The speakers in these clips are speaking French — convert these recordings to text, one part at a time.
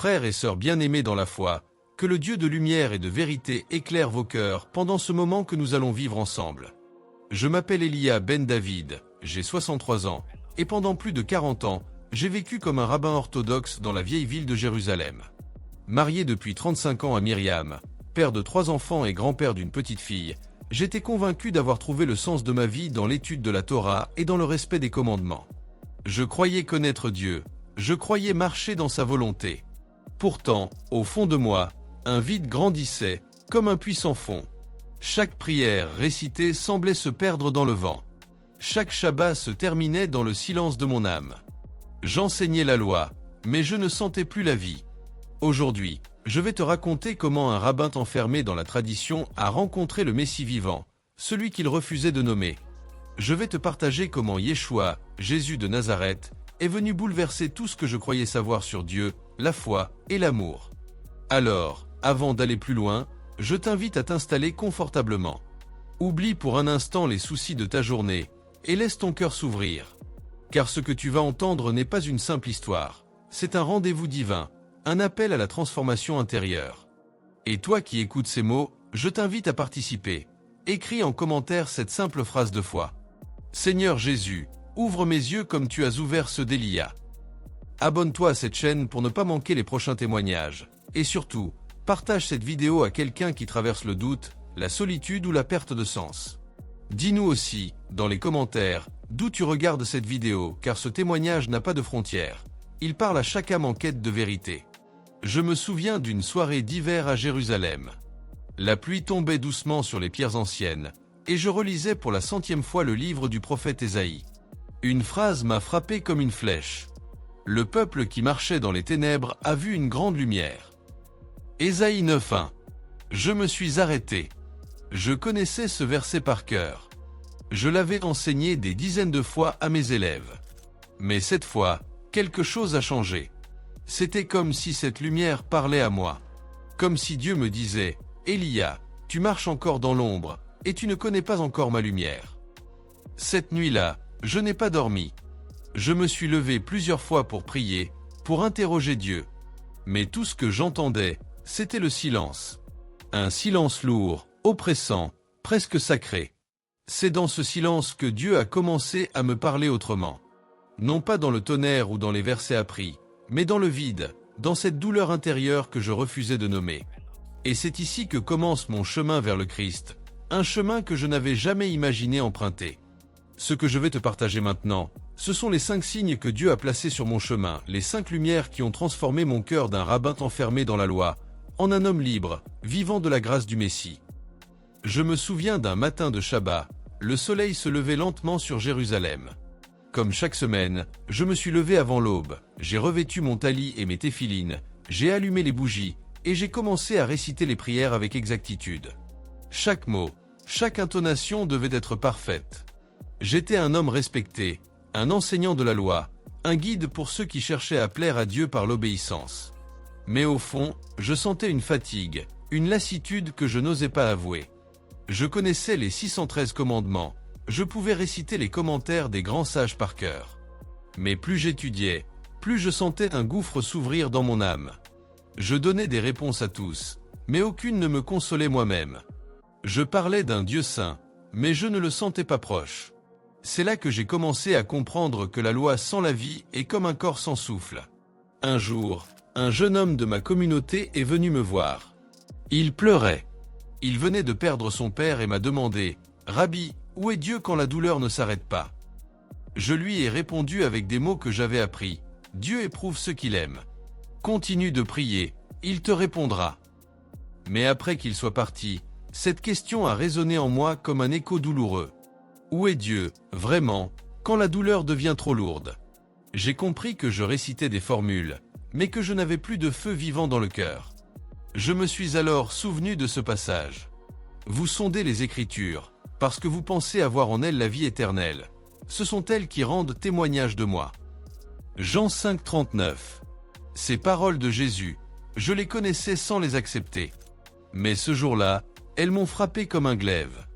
Frères et sœurs bien-aimés dans la foi, que le Dieu de lumière et de vérité éclaire vos cœurs pendant ce moment que nous allons vivre ensemble. Je m'appelle Elia Ben David, j'ai 63 ans, et pendant plus de 40 ans, j'ai vécu comme un rabbin orthodoxe dans la vieille ville de Jérusalem. Marié depuis 35 ans à Myriam, père de 3 enfants et grand-père d'une petite fille, j'étais convaincu d'avoir trouvé le sens de ma vie dans l'étude de la Torah et dans le respect des commandements. Je croyais connaître Dieu, je croyais marcher dans sa volonté. Pourtant, au fond de moi, un vide grandissait, comme un puits sans fond. Chaque prière récitée semblait se perdre dans le vent. Chaque Shabbat se terminait dans le silence de mon âme. J'enseignais la loi, mais je ne sentais plus la vie. Aujourd'hui, je vais te raconter comment un rabbin enfermé dans la tradition a rencontré le Messie vivant, celui qu'il refusait de nommer. Je vais te partager comment Yeshua, Jésus de Nazareth, est venu bouleverser tout ce que je croyais savoir sur Dieu, la foi et l'amour. Alors, avant d'aller plus loin, je t'invite à t'installer confortablement. Oublie pour un instant les soucis de ta journée et laisse ton cœur s'ouvrir. Car ce que tu vas entendre n'est pas une simple histoire, c'est un rendez-vous divin, un appel à la transformation intérieure. Et toi qui écoutes ces mots, je t'invite à participer. Écris en commentaire cette simple phrase de foi. Seigneur Jésus, ouvre mes yeux comme tu as ouvert ceux d'Elia. Abonne-toi à cette chaîne pour ne pas manquer les prochains témoignages. Et surtout, partage cette vidéo à quelqu'un qui traverse le doute, la solitude ou la perte de sens. Dis-nous aussi, dans les commentaires, d'où tu regardes cette vidéo, car ce témoignage n'a pas de frontières. Il parle à chaque âme en quête de vérité. Je me souviens d'une soirée d'hiver à Jérusalem. La pluie tombait doucement sur les pierres anciennes, et je relisais pour la 100e fois le livre du prophète Ésaïe. Une phrase m'a frappé comme une flèche. Le peuple qui marchait dans les ténèbres a vu une grande lumière. Ésaïe 9:1. Je me suis arrêté. Je connaissais ce verset par cœur. Je l'avais enseigné des dizaines de fois à mes élèves. Mais cette fois, quelque chose a changé. C'était comme si cette lumière parlait à moi. Comme si Dieu me disait, « Elia, tu marches encore dans l'ombre, et tu ne connais pas encore ma lumière. » Cette nuit-là, je n'ai pas dormi. Je me suis levé plusieurs fois pour prier, pour interroger Dieu. Mais tout ce que j'entendais, c'était le silence. Un silence lourd, oppressant, presque sacré. C'est dans ce silence que Dieu a commencé à me parler autrement. Non pas dans le tonnerre ou dans les versets appris, mais dans le vide, dans cette douleur intérieure que je refusais de nommer. Et c'est ici que commence mon chemin vers le Christ, un chemin que je n'avais jamais imaginé emprunter. Ce que je vais te partager maintenant, ce sont les 5 signes que Dieu a placés sur mon chemin, les 5 lumières qui ont transformé mon cœur d'un rabbin enfermé dans la loi, en un homme libre, vivant de la grâce du Messie. Je me souviens d'un matin de Shabbat, le soleil se levait lentement sur Jérusalem. Comme chaque semaine, je me suis levé avant l'aube, j'ai revêtu mon tali et mes téphilines, j'ai allumé les bougies, et j'ai commencé à réciter les prières avec exactitude. Chaque mot, chaque intonation devait être parfaite. J'étais un homme respecté, un enseignant de la loi, un guide pour ceux qui cherchaient à plaire à Dieu par l'obéissance. Mais au fond, je sentais une fatigue, une lassitude que je n'osais pas avouer. Je connaissais les 613 commandements, je pouvais réciter les commentaires des grands sages par cœur. Mais plus j'étudiais, plus je sentais un gouffre s'ouvrir dans mon âme. Je donnais des réponses à tous, mais aucune ne me consolait moi-même. Je parlais d'un Dieu saint, mais je ne le sentais pas proche. C'est là que j'ai commencé à comprendre que la loi sans la vie est comme un corps sans souffle. Un jour, un jeune homme de ma communauté est venu me voir. Il pleurait. Il venait de perdre son père et m'a demandé « Rabbi, où est Dieu quand la douleur ne s'arrête pas ?» Je lui ai répondu avec des mots que j'avais appris. « Dieu éprouve ceux qu'il aime. Continue de prier, il te répondra. » Mais après qu'il soit parti, cette question a résonné en moi comme un écho douloureux. Où est Dieu, vraiment, quand la douleur devient trop lourde? J'ai compris que je récitais des formules, mais que je n'avais plus de feu vivant dans le cœur. Je me suis alors souvenu de ce passage. Vous sondez les Écritures, parce que vous pensez avoir en elles la vie éternelle. Ce sont elles qui rendent témoignage de moi. Jean 5:39. Ces paroles de Jésus, je les connaissais sans les accepter. Mais ce jour-là, elles m'ont frappé comme un glaive.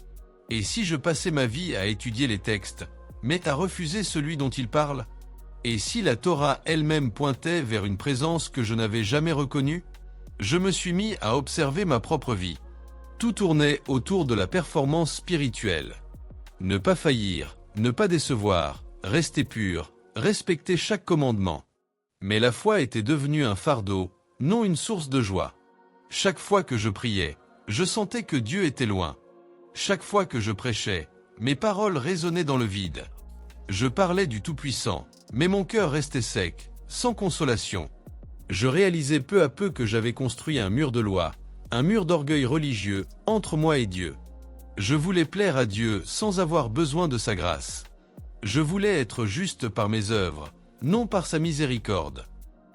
Et si je passais ma vie à étudier les textes, mais à refuser celui dont il parle? Et si la Torah elle-même pointait vers une présence que je n'avais jamais reconnue? Je me suis mis à observer ma propre vie. Tout tournait autour de la performance spirituelle. Ne pas faillir, ne pas décevoir, rester pur, respecter chaque commandement. Mais la foi était devenue un fardeau, non une source de joie. Chaque fois que je priais, je sentais que Dieu était loin. Chaque fois que je prêchais, mes paroles résonnaient dans le vide. Je parlais du Tout-Puissant, mais mon cœur restait sec, sans consolation. Je réalisais peu à peu que j'avais construit un mur de loi, un mur d'orgueil religieux, entre moi et Dieu. Je voulais plaire à Dieu sans avoir besoin de sa grâce. Je voulais être juste par mes œuvres, non par sa miséricorde.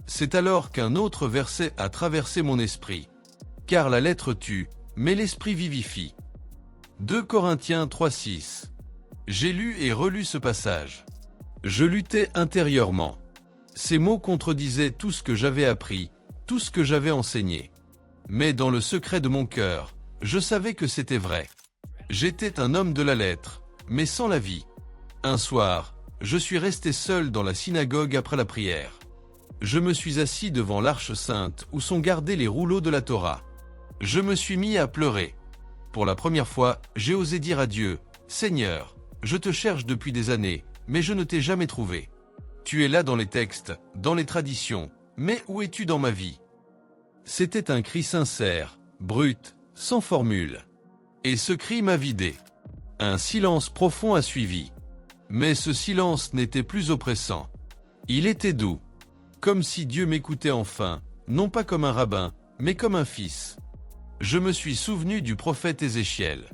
C'est alors qu'un autre verset a traversé mon esprit. Car la lettre tue, mais l'esprit vivifie. 2 Corinthiens 3:6. J'ai lu et relu ce passage. Je luttais intérieurement. Ces mots contredisaient tout ce que j'avais appris, tout ce que j'avais enseigné. Mais dans le secret de mon cœur, je savais que c'était vrai. J'étais un homme de la lettre, mais sans la vie. Un soir, je suis resté seul dans la synagogue après la prière. Je me suis assis devant l'arche sainte où sont gardés les rouleaux de la Torah. Je me suis mis à pleurer. Pour la première fois, j'ai osé dire à Dieu, « Seigneur, je te cherche depuis des années, mais je ne t'ai jamais trouvé. Tu es là dans les textes, dans les traditions, mais où es-tu dans ma vie ?» C'était un cri sincère, brut, sans formule. Et ce cri m'a vidé. Un silence profond a suivi. Mais ce silence n'était plus oppressant. Il était doux. Comme si Dieu m'écoutait enfin, non pas comme un rabbin, mais comme un fils. Je me suis souvenu du prophète Ézéchiel.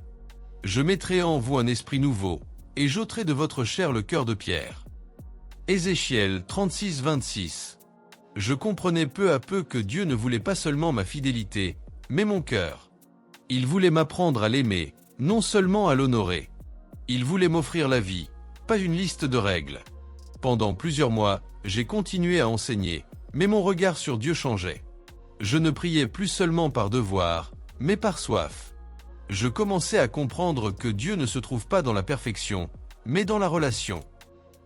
Je mettrai en vous un esprit nouveau, et j'ôterai de votre chair le cœur de pierre. Ézéchiel 36-26. Je comprenais peu à peu que Dieu ne voulait pas seulement ma fidélité, mais mon cœur. Il voulait m'apprendre à l'aimer, non seulement à l'honorer. Il voulait m'offrir la vie, pas une liste de règles. Pendant plusieurs mois, j'ai continué à enseigner, mais mon regard sur Dieu changeait. Je ne priais plus seulement par devoir, mais par soif. Je commençais à comprendre que Dieu ne se trouve pas dans la perfection, mais dans la relation.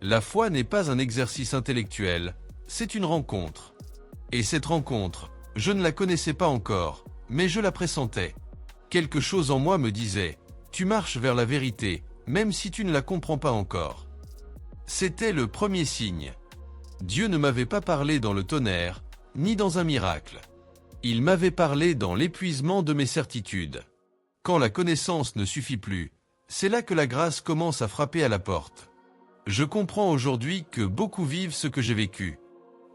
La foi n'est pas un exercice intellectuel, c'est une rencontre. Et cette rencontre, je ne la connaissais pas encore, mais je la pressentais. Quelque chose en moi me disait, tu marches vers la vérité, même si tu ne la comprends pas encore. C'était le premier signe. Dieu ne m'avait pas parlé dans le tonnerre, ni dans un miracle. Il m'avait parlé dans l'épuisement de mes certitudes. Quand la connaissance ne suffit plus, c'est là que la grâce commence à frapper à la porte. Je comprends aujourd'hui que beaucoup vivent ce que j'ai vécu.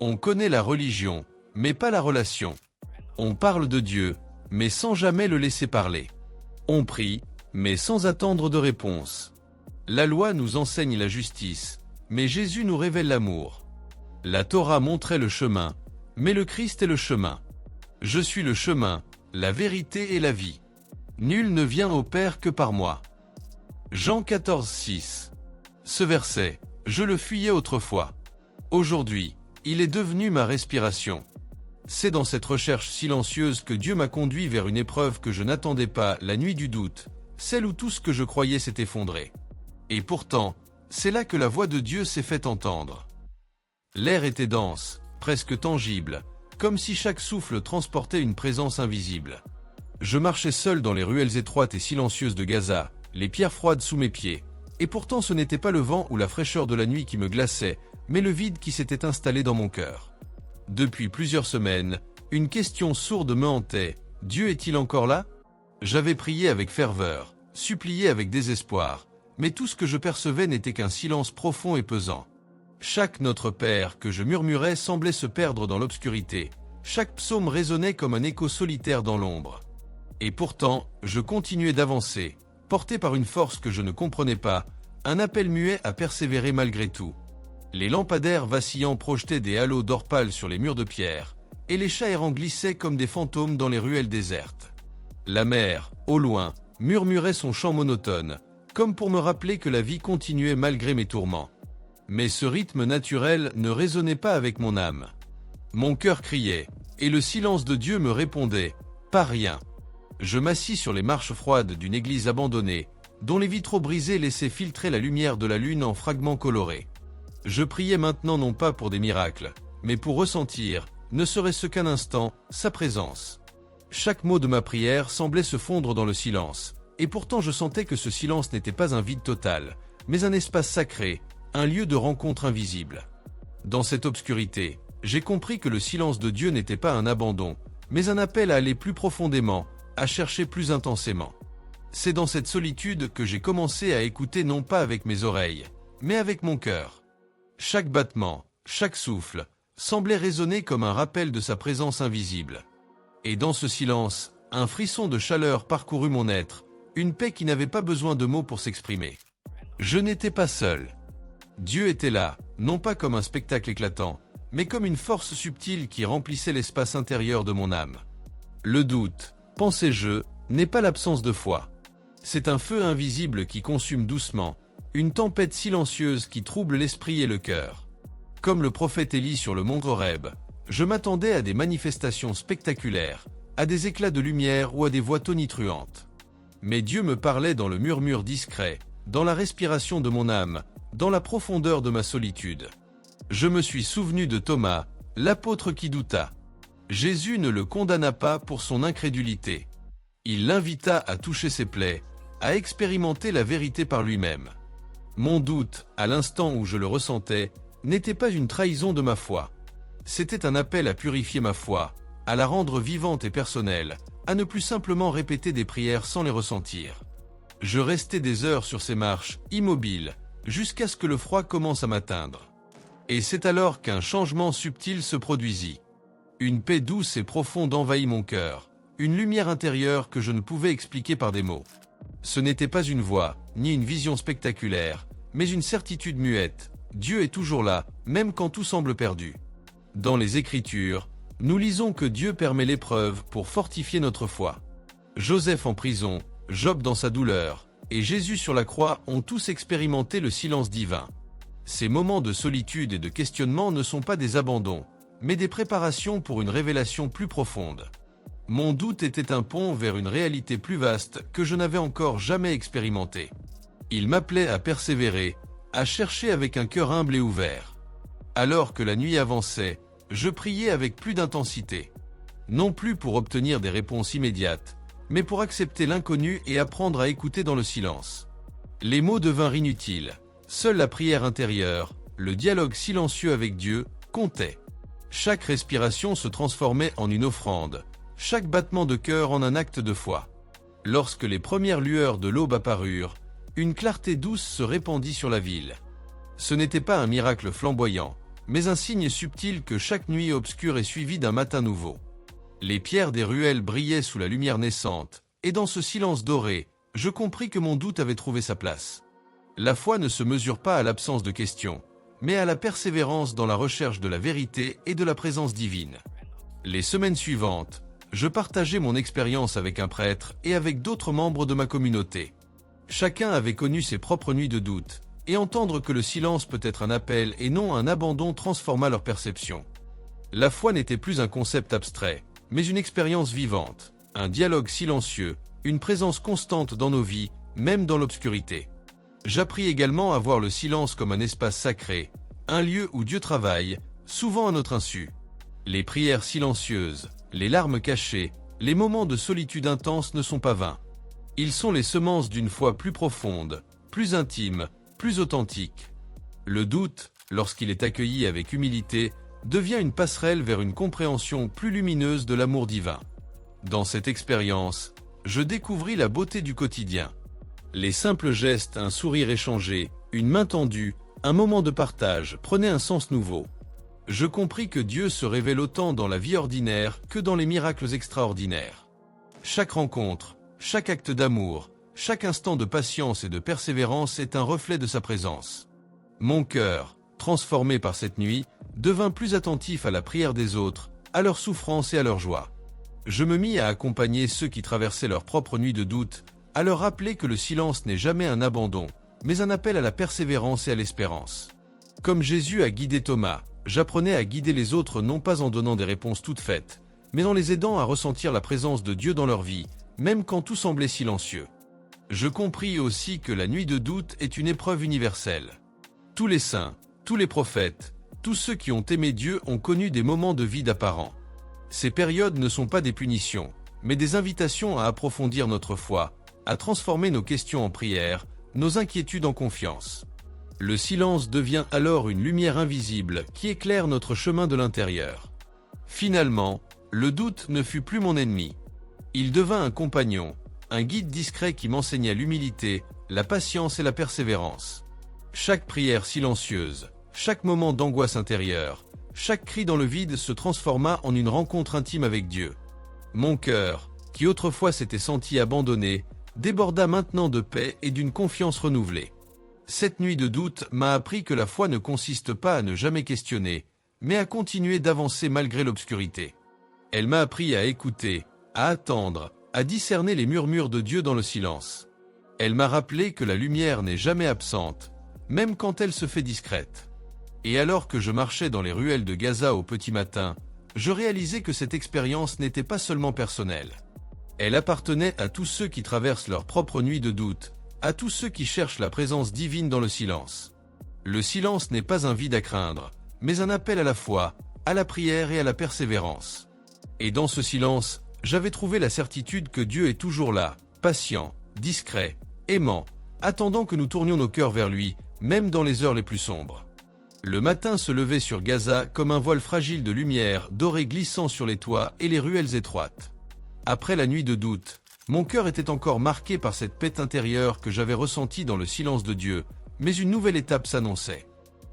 On connaît la religion, mais pas la relation. On parle de Dieu, mais sans jamais le laisser parler. On prie, mais sans attendre de réponse. La loi nous enseigne la justice, mais Jésus nous révèle l'amour. La Torah montrait le chemin, mais le Christ est le chemin. Je suis le chemin, la vérité et la vie. Nul ne vient au Père que par moi. Jean 14:6. Ce verset, je le fuyais autrefois. Aujourd'hui, il est devenu ma respiration. C'est dans cette recherche silencieuse que Dieu m'a conduit vers une épreuve que je n'attendais pas, la nuit du doute, celle où tout ce que je croyais s'est effondré. Et pourtant, c'est là que la voix de Dieu s'est fait entendre. L'air était dense, presque tangible, comme si chaque souffle transportait une présence invisible. Je marchais seul dans les ruelles étroites et silencieuses de Gaza, les pierres froides sous mes pieds, et pourtant ce n'était pas le vent ou la fraîcheur de la nuit qui me glaçait, mais le vide qui s'était installé dans mon cœur. Depuis plusieurs semaines, une question sourde me hantait. Dieu est-il encore là? J'avais prié avec ferveur, supplié avec désespoir, mais tout ce que je percevais n'était qu'un silence profond et pesant. Chaque Notre Père que je murmurais semblait se perdre dans l'obscurité. Chaque psaume résonnait comme un écho solitaire dans l'ombre. Et pourtant, je continuais d'avancer, porté par une force que je ne comprenais pas, un appel muet à persévérer malgré tout. Les lampadaires vacillants projetaient des halos d'or pâle sur les murs de pierre, et les chats errants glissaient comme des fantômes dans les ruelles désertes. La mer, au loin, murmurait son chant monotone, comme pour me rappeler que la vie continuait malgré mes tourments. Mais ce rythme naturel ne résonnait pas avec mon âme. Mon cœur criait, et le silence de Dieu me répondait, « Pas rien ». Je m'assis sur les marches froides d'une église abandonnée, dont les vitraux brisés laissaient filtrer la lumière de la lune en fragments colorés. Je priais maintenant non pas pour des miracles, mais pour ressentir, ne serait-ce qu'un instant, sa présence. Chaque mot de ma prière semblait se fondre dans le silence, et pourtant je sentais que ce silence n'était pas un vide total, mais un espace sacré, un lieu de rencontre invisible. Dans cette obscurité, j'ai compris que le silence de Dieu n'était pas un abandon, mais un appel à aller plus profondément, à chercher plus intensément. C'est dans cette solitude que j'ai commencé à écouter non pas avec mes oreilles, mais avec mon cœur. Chaque battement, chaque souffle, semblait résonner comme un rappel de sa présence invisible. Et dans ce silence, un frisson de chaleur parcourut mon être, une paix qui n'avait pas besoin de mots pour s'exprimer. Je n'étais pas seul. Dieu était là, non pas comme un spectacle éclatant, mais comme une force subtile qui remplissait l'espace intérieur de mon âme. Le doute, pensais-je, n'est pas l'absence de foi. C'est un feu invisible qui consume doucement, une tempête silencieuse qui trouble l'esprit et le cœur. Comme le prophète Élie sur le mont Horeb, je m'attendais à des manifestations spectaculaires, à des éclats de lumière ou à des voix tonitruantes. Mais Dieu me parlait dans le murmure discret, dans la respiration de mon âme, dans la profondeur de ma solitude. Je me suis souvenu de Thomas, l'apôtre qui douta. Jésus ne le condamna pas pour son incrédulité. Il l'invita à toucher ses plaies, à expérimenter la vérité par lui-même. Mon doute, à l'instant où je le ressentais, n'était pas une trahison de ma foi. C'était un appel à purifier ma foi, à la rendre vivante et personnelle, à ne plus simplement répéter des prières sans les ressentir. Je restais des heures sur ces marches, immobile, jusqu'à ce que le froid commence à m'atteindre. Et c'est alors qu'un changement subtil se produisit. Une paix douce et profonde envahit mon cœur, une lumière intérieure que je ne pouvais expliquer par des mots. Ce n'était pas une voix, ni une vision spectaculaire, mais une certitude muette. Dieu est toujours là, même quand tout semble perdu. Dans les Écritures, nous lisons que Dieu permet l'épreuve pour fortifier notre foi. Joseph en prison, Job dans sa douleur, et Jésus sur la croix ont tous expérimenté le silence divin. Ces moments de solitude et de questionnement ne sont pas des abandons, mais des préparations pour une révélation plus profonde. Mon doute était un pont vers une réalité plus vaste que je n'avais encore jamais expérimentée. Il m'appelait à persévérer, à chercher avec un cœur humble et ouvert. Alors que la nuit avançait, je priais avec plus d'intensité. Non plus pour obtenir des réponses immédiates, mais pour accepter l'inconnu et apprendre à écouter dans le silence. Les mots devinrent inutiles. Seule la prière intérieure, le dialogue silencieux avec Dieu, comptait. Chaque respiration se transformait en une offrande, chaque battement de cœur en un acte de foi. Lorsque les premières lueurs de l'aube apparurent, une clarté douce se répandit sur la ville. Ce n'était pas un miracle flamboyant, mais un signe subtil que chaque nuit obscure est suivie d'un matin nouveau. Les pierres des ruelles brillaient sous la lumière naissante, et dans ce silence doré, je compris que mon doute avait trouvé sa place. La foi ne se mesure pas à l'absence de questions, mais à la persévérance dans la recherche de la vérité et de la présence divine. Les semaines suivantes, je partageais mon expérience avec un prêtre et avec d'autres membres de ma communauté. Chacun avait connu ses propres nuits de doute, et entendre que le silence peut être un appel et non un abandon transforma leur perception. La foi n'était plus un concept abstrait, mais une expérience vivante, un dialogue silencieux, une présence constante dans nos vies, même dans l'obscurité. J'appris également à voir le silence comme un espace sacré, un lieu où Dieu travaille, souvent à notre insu. Les prières silencieuses, les larmes cachées, les moments de solitude intense ne sont pas vains. Ils sont les semences d'une foi plus profonde, plus intime, plus authentique. Le doute, lorsqu'il est accueilli avec humilité, devient une passerelle vers une compréhension plus lumineuse de l'amour divin. Dans cette expérience, je découvris la beauté du quotidien. Les simples gestes, un sourire échangé, une main tendue, un moment de partage prenaient un sens nouveau. Je compris que Dieu se révèle autant dans la vie ordinaire que dans les miracles extraordinaires. Chaque rencontre, chaque acte d'amour, chaque instant de patience et de persévérance est un reflet de sa présence. Mon cœur, transformé par cette nuit, devint plus attentif à la prière des autres, à leur souffrance et à leur joie. Je me mis à accompagner ceux qui traversaient leur propre nuit de doute, à leur rappeler que le silence n'est jamais un abandon, mais un appel à la persévérance et à l'espérance. Comme Jésus a guidé Thomas, j'apprenais à guider les autres non pas en donnant des réponses toutes faites, mais en les aidant à ressentir la présence de Dieu dans leur vie, même quand tout semblait silencieux. Je compris aussi que la nuit de doute est une épreuve universelle. Tous les saints, Tous les prophètes, tous ceux qui ont aimé Dieu ont connu des moments de vide apparents. Ces périodes ne sont pas des punitions, mais des invitations à approfondir notre foi, à transformer nos questions en prières, nos inquiétudes en confiance. Le silence devient alors une lumière invisible qui éclaire notre chemin de l'intérieur. Finalement, le doute ne fut plus mon ennemi. Il devint un compagnon, un guide discret qui m'enseigna l'humilité, la patience et la persévérance. Chaque prière silencieuse, chaque moment d'angoisse intérieure, chaque cri dans le vide se transforma en une rencontre intime avec Dieu. Mon cœur, qui autrefois s'était senti abandonné, déborda maintenant de paix et d'une confiance renouvelée. Cette nuit de doute m'a appris que la foi ne consiste pas à ne jamais questionner, mais à continuer d'avancer malgré l'obscurité. Elle m'a appris à écouter, à attendre, à discerner les murmures de Dieu dans le silence. Elle m'a rappelé que la lumière n'est jamais absente, même quand elle se fait discrète. Et alors que je marchais dans les ruelles de Gaza au petit matin, je réalisais que cette expérience n'était pas seulement personnelle. Elle appartenait à tous ceux qui traversent leur propre nuit de doute, à tous ceux qui cherchent la présence divine dans le silence. Le silence n'est pas un vide à craindre, mais un appel à la foi, à la prière et à la persévérance. Et dans ce silence, j'avais trouvé la certitude que Dieu est toujours là, patient, discret, aimant, attendant que nous tournions nos cœurs vers lui, même dans les heures les plus sombres. Le matin se levait sur Gaza comme un voile fragile de lumière dorée glissant sur les toits et les ruelles étroites. Après la nuit de doute, mon cœur était encore marqué par cette paix intérieure que j'avais ressentie dans le silence de Dieu, mais une nouvelle étape s'annonçait.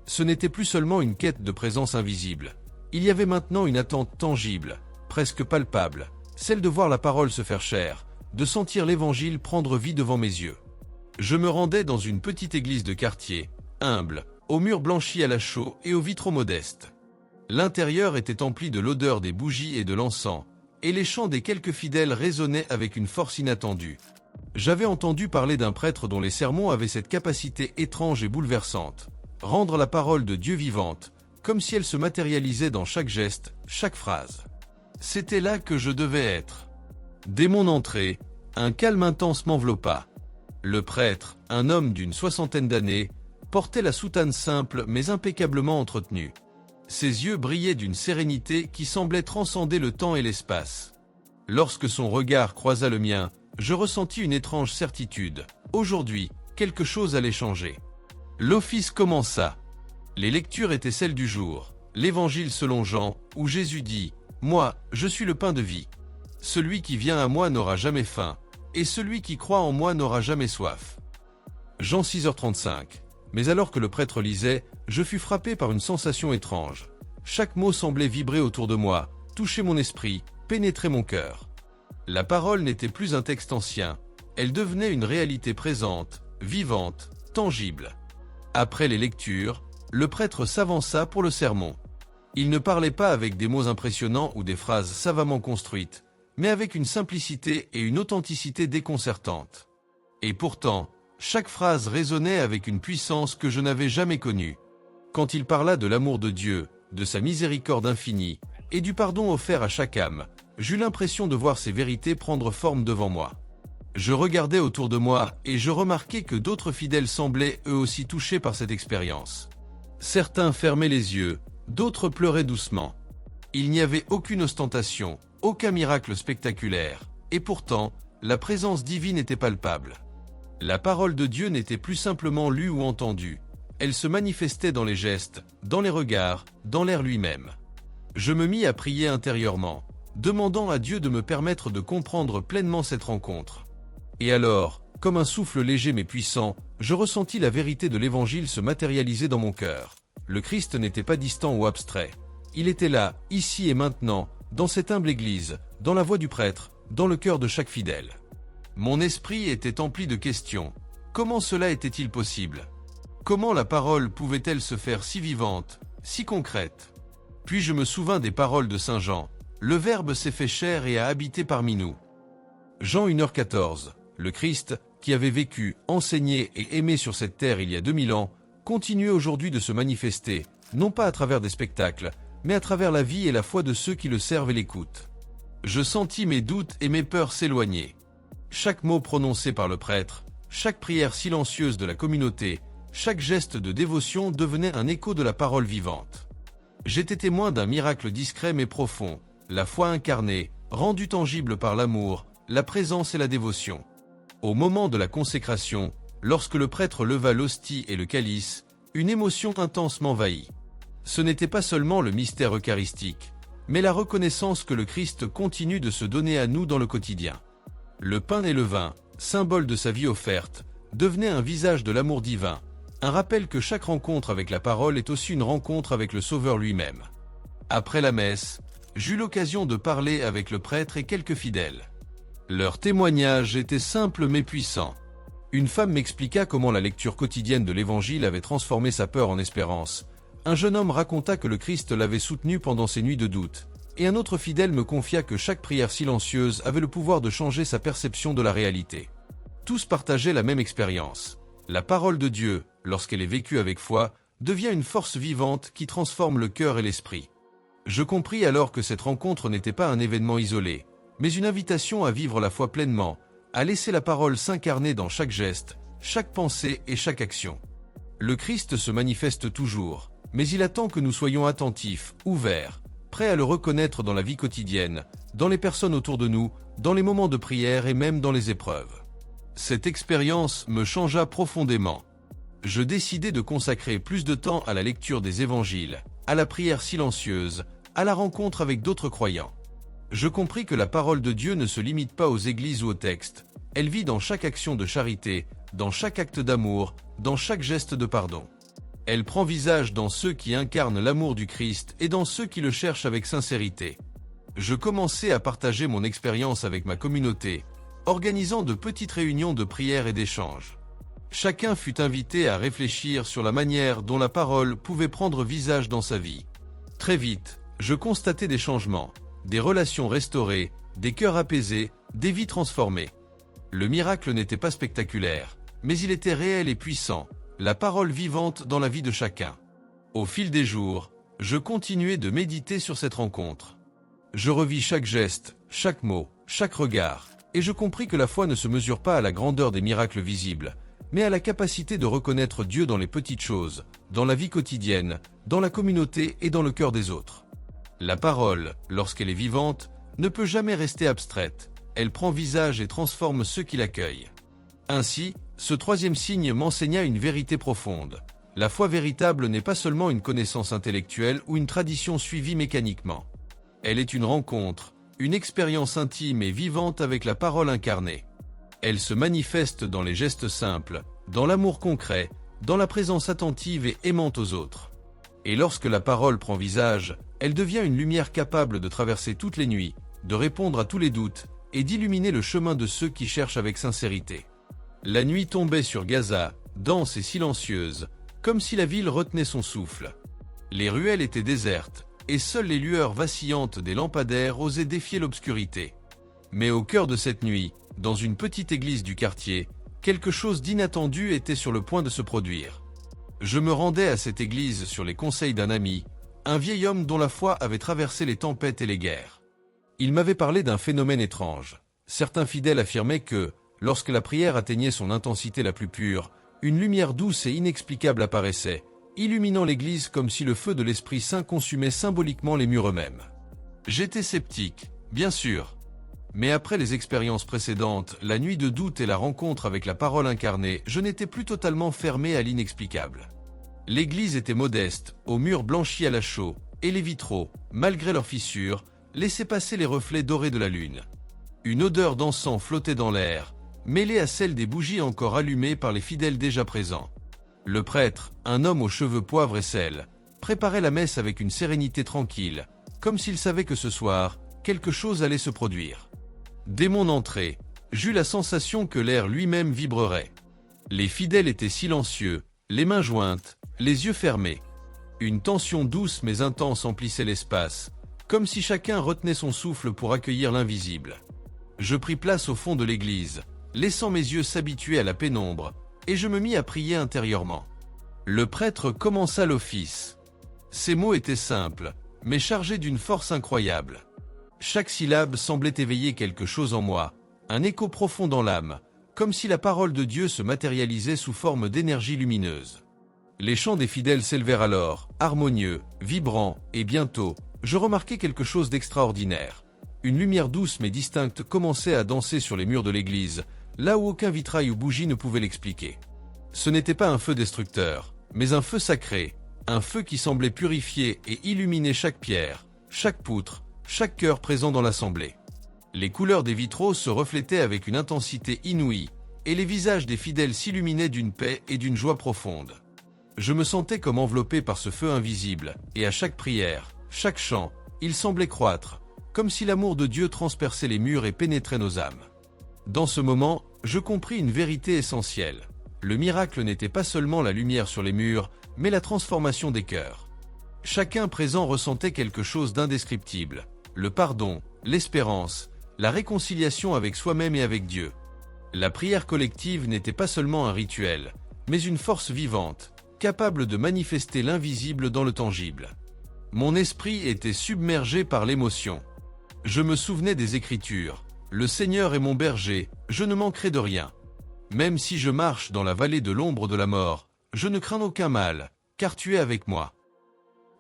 Ce n'était plus seulement une quête de présence invisible. Il y avait maintenant une attente tangible, presque palpable, celle de voir la parole se faire chair, de sentir l'évangile prendre vie devant mes yeux. Je me rendais dans une petite église de quartier, humble, aux murs blanchis à la chaux et aux vitraux modestes. L'intérieur était empli de l'odeur des bougies et de l'encens, et les chants des quelques fidèles résonnaient avec une force inattendue. J'avais entendu parler d'un prêtre dont les sermons avaient cette capacité étrange et bouleversante, rendre la parole de Dieu vivante, comme si elle se matérialisait dans chaque geste, chaque phrase. C'était là que je devais être. Dès mon entrée, un calme intense m'enveloppa. Le prêtre, un homme d'une 60aine d'années, portait la soutane simple mais impeccablement entretenue. Ses yeux brillaient d'une sérénité qui semblait transcender le temps et l'espace. Lorsque son regard croisa le mien, je ressentis une étrange certitude. Aujourd'hui, quelque chose allait changer. L'office commença. Les lectures étaient celles du jour. L'Évangile selon Jean, où Jésus dit « Moi, je suis le pain de vie. Celui qui vient à moi n'aura jamais faim, et celui qui croit en moi n'aura jamais soif. » Jean 6h35. Mais alors que le prêtre lisait, je fus frappé par une sensation étrange. Chaque mot semblait vibrer autour de moi, toucher mon esprit, pénétrer mon cœur. La parole n'était plus un texte ancien, elle devenait une réalité présente, vivante, tangible. Après les lectures, le prêtre s'avança pour le sermon. Il ne parlait pas avec des mots impressionnants ou des phrases savamment construites, mais avec une simplicité et une authenticité déconcertantes. Et pourtant, chaque phrase résonnait avec une puissance que je n'avais jamais connue. Quand il parla de l'amour de Dieu, de sa miséricorde infinie, et du pardon offert à chaque âme, j'eus l'impression de voir ces vérités prendre forme devant moi. Je regardais autour de moi et je remarquai que d'autres fidèles semblaient eux aussi touchés par cette expérience. Certains fermaient les yeux, d'autres pleuraient doucement. Il n'y avait aucune ostentation, aucun miracle spectaculaire, et pourtant, la présence divine était palpable. La parole de Dieu n'était plus simplement lue ou entendue, elle se manifestait dans les gestes, dans les regards, dans l'air lui-même. Je me mis à prier intérieurement, demandant à Dieu de me permettre de comprendre pleinement cette rencontre. Et alors, comme un souffle léger mais puissant, je ressentis la vérité de l'Évangile se matérialiser dans mon cœur. Le Christ n'était pas distant ou abstrait. Il était là, ici et maintenant, dans cette humble église, dans la voix du prêtre, dans le cœur de chaque fidèle. Mon esprit était empli de questions. Comment cela était-il possible ? Comment la parole pouvait-elle se faire si vivante, si concrète ? Puis je me souvins des paroles de Saint Jean. Le Verbe s'est fait chair et a habité parmi nous. Jean 1h14. Le Christ, qui avait vécu, enseigné et aimé sur cette terre il y a 2000 ans, continue aujourd'hui de se manifester, non pas à travers des spectacles, mais à travers la vie et la foi de ceux qui le servent et l'écoutent. Je sentis mes doutes et mes peurs s'éloigner. Chaque mot prononcé par le prêtre, chaque prière silencieuse de la communauté, chaque geste de dévotion devenait un écho de la parole vivante. J'étais témoin d'un miracle discret mais profond, la foi incarnée, rendue tangible par l'amour, la présence et la dévotion. Au moment de la consécration, lorsque le prêtre leva l'hostie et le calice, une émotion intense m'envahit. Ce n'était pas seulement le mystère eucharistique, mais la reconnaissance que le Christ continue de se donner à nous dans le quotidien. Le pain et le vin, symbole de sa vie offerte, devenaient un visage de l'amour divin, un rappel que chaque rencontre avec la parole est aussi une rencontre avec le Sauveur lui-même. Après la messe, j'eus l'occasion de parler avec le prêtre et quelques fidèles. Leur témoignage était simple mais puissant. Une femme m'expliqua comment la lecture quotidienne de l'Évangile avait transformé sa peur en espérance. Un jeune homme raconta que le Christ l'avait soutenu pendant ses nuits de doute, et un autre fidèle me confia que chaque prière silencieuse avait le pouvoir de changer sa perception de la réalité. Tous partageaient la même expérience. La parole de Dieu, lorsqu'elle est vécue avec foi, devient une force vivante qui transforme le cœur et l'esprit. Je compris alors que cette rencontre n'était pas un événement isolé, mais une invitation à vivre la foi pleinement, à laisser la parole s'incarner dans chaque geste, chaque pensée et chaque action. Le Christ se manifeste toujours, mais il attend que nous soyons attentifs, ouverts, prêts à le reconnaître dans la vie quotidienne, dans les personnes autour de nous, dans les moments de prière et même dans les épreuves. Cette expérience me changea profondément. Je décidai de consacrer plus de temps à la lecture des évangiles, à la prière silencieuse, à la rencontre avec d'autres croyants. Je compris que la parole de Dieu ne se limite pas aux églises ou aux textes, elle vit dans chaque action de charité, dans chaque acte d'amour, dans chaque geste de pardon. Elle prend visage dans ceux qui incarnent l'amour du Christ et dans ceux qui le cherchent avec sincérité. Je commençai à partager mon expérience avec ma communauté, organisant de petites réunions de prière et d'échange. Chacun fut invité à réfléchir sur la manière dont la parole pouvait prendre visage dans sa vie. Très vite, je constatai des changements, des relations restaurées, des cœurs apaisés, des vies transformées. Le miracle n'était pas spectaculaire, mais il était réel et puissant, la parole vivante dans la vie de chacun. Au fil des jours, je continuai de méditer sur cette rencontre. Je revis chaque geste, chaque mot, chaque regard, et je compris que la foi ne se mesure pas à la grandeur des miracles visibles, mais à la capacité de reconnaître Dieu dans les petites choses, dans la vie quotidienne, dans la communauté et dans le cœur des autres. La parole, lorsqu'elle est vivante, ne peut jamais rester abstraite, elle prend visage et transforme ceux qui l'accueillent. Ainsi, ce troisième signe m'enseigna une vérité profonde. La foi véritable n'est pas seulement une connaissance intellectuelle ou une tradition suivie mécaniquement. Elle est une rencontre, une expérience intime et vivante avec la parole incarnée. Elle se manifeste dans les gestes simples, dans l'amour concret, dans la présence attentive et aimante aux autres. Et lorsque la parole prend visage, elle devient une lumière capable de traverser toutes les nuits, de répondre à tous les doutes et d'illuminer le chemin de ceux qui cherchent avec sincérité. La nuit tombait sur Gaza, dense et silencieuse, comme si la ville retenait son souffle. Les ruelles étaient désertes, et seules les lueurs vacillantes des lampadaires osaient défier l'obscurité. Mais au cœur de cette nuit, dans une petite église du quartier, quelque chose d'inattendu était sur le point de se produire. Je me rendais à cette église sur les conseils d'un ami, un vieil homme dont la foi avait traversé les tempêtes et les guerres. Il m'avait parlé d'un phénomène étrange. Certains fidèles affirmaient que, lorsque la prière atteignait son intensité la plus pure, une lumière douce et inexplicable apparaissait, illuminant l'église comme si le feu de l'Esprit Saint consumait symboliquement les murs eux-mêmes. J'étais sceptique, bien sûr. Mais après les expériences précédentes, la nuit de doute et la rencontre avec la parole incarnée, je n'étais plus totalement fermé à l'inexplicable. L'église était modeste, aux murs blanchis à la chaux, et les vitraux, malgré leurs fissures, laissaient passer les reflets dorés de la lune. Une odeur d'encens flottait dans l'air, mêlée à celle des bougies encore allumées par les fidèles déjà présents. Le prêtre, un homme aux cheveux poivre et sel, préparait la messe avec une sérénité tranquille, comme s'il savait que ce soir, quelque chose allait se produire. Dès mon entrée, j'eus la sensation que l'air lui-même vibrerait. Les fidèles étaient silencieux, les mains jointes, les yeux fermés. Une tension douce mais intense emplissait l'espace, comme si chacun retenait son souffle pour accueillir l'invisible. Je pris place au fond de l'église, laissant mes yeux s'habituer à la pénombre, et je me mis à prier intérieurement. Le prêtre commença l'office. Ses mots étaient simples, mais chargés d'une force incroyable. Chaque syllabe semblait éveiller quelque chose en moi, un écho profond dans l'âme, comme si la parole de Dieu se matérialisait sous forme d'énergie lumineuse. Les chants des fidèles s'élevèrent alors, harmonieux, vibrants, et bientôt, je remarquai quelque chose d'extraordinaire. Une lumière douce mais distincte commençait à danser sur les murs de l'église, là où aucun vitrail ou bougie ne pouvait l'expliquer. Ce n'était pas un feu destructeur, mais un feu sacré, un feu qui semblait purifier et illuminer chaque pierre, chaque poutre, chaque cœur présent dans l'assemblée. Les couleurs des vitraux se reflétaient avec une intensité inouïe, et les visages des fidèles s'illuminaient d'une paix et d'une joie profonde. Je me sentais comme enveloppé par ce feu invisible, et à chaque prière, chaque chant, il semblait croître, comme si l'amour de Dieu transperçait les murs et pénétrait nos âmes. Dans ce moment, je compris une vérité essentielle. Le miracle n'était pas seulement la lumière sur les murs, mais la transformation des cœurs. Chacun présent ressentait quelque chose d'indescriptible, le pardon, l'espérance, la réconciliation avec soi-même et avec Dieu. La prière collective n'était pas seulement un rituel, mais une force vivante, capable de manifester l'invisible dans le tangible. Mon esprit était submergé par l'émotion. Je me souvenais des Écritures. Le Seigneur est mon berger, je ne manquerai de rien. Même si je marche dans la vallée de l'ombre de la mort, je ne crains aucun mal, car tu es avec moi.